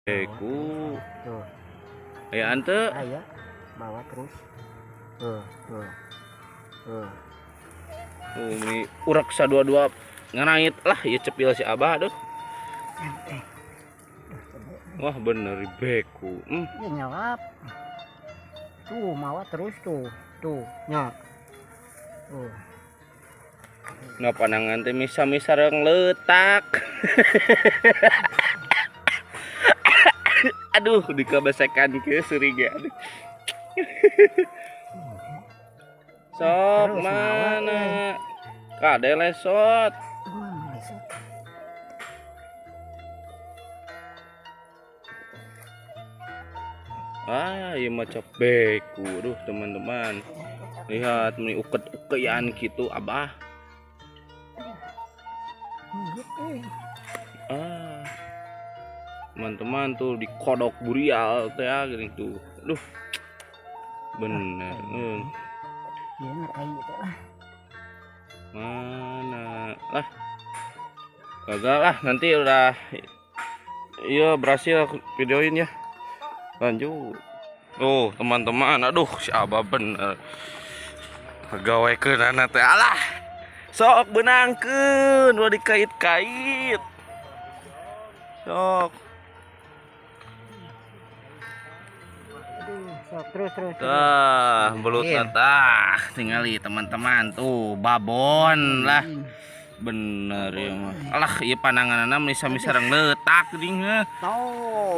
Beku. Tuh. Ya ante. Aya. Bawa terus. Tuh. Ini urak sadua-dua nganait lah ya cepil si Abah tuh. Wah bener beku. Ya nyawap. Tuh, mawa terus tuh. Tuh, nya. Tuh. Nah panangan teh misa-misa sareng letak. Aduh dikabesekan ke suriga. Sok Terus, mana? Kade lesot. Lesot. Iya macam beku. Aduh teman-teman. Lihat ini uket-ukean gitu Abah. Teman-teman tuh di kodok burial teh ya gini tuh. Aduh. Bener. Iya nak kayak gitu lah. Mana lah. Gagal lah nanti udah. Iya berhasil aku videoin ya. Lanjut. Oh teman-teman, aduh si Abah bener. Pegawai anak teh alah. Sok benangkeun udah dikait-kait. Sok. Sok terus. Belut tah tingali teman-teman tuh babon lah. Bener ya mah. Alah ieu pananganna misa-misa sareng letak geuning. Tuh.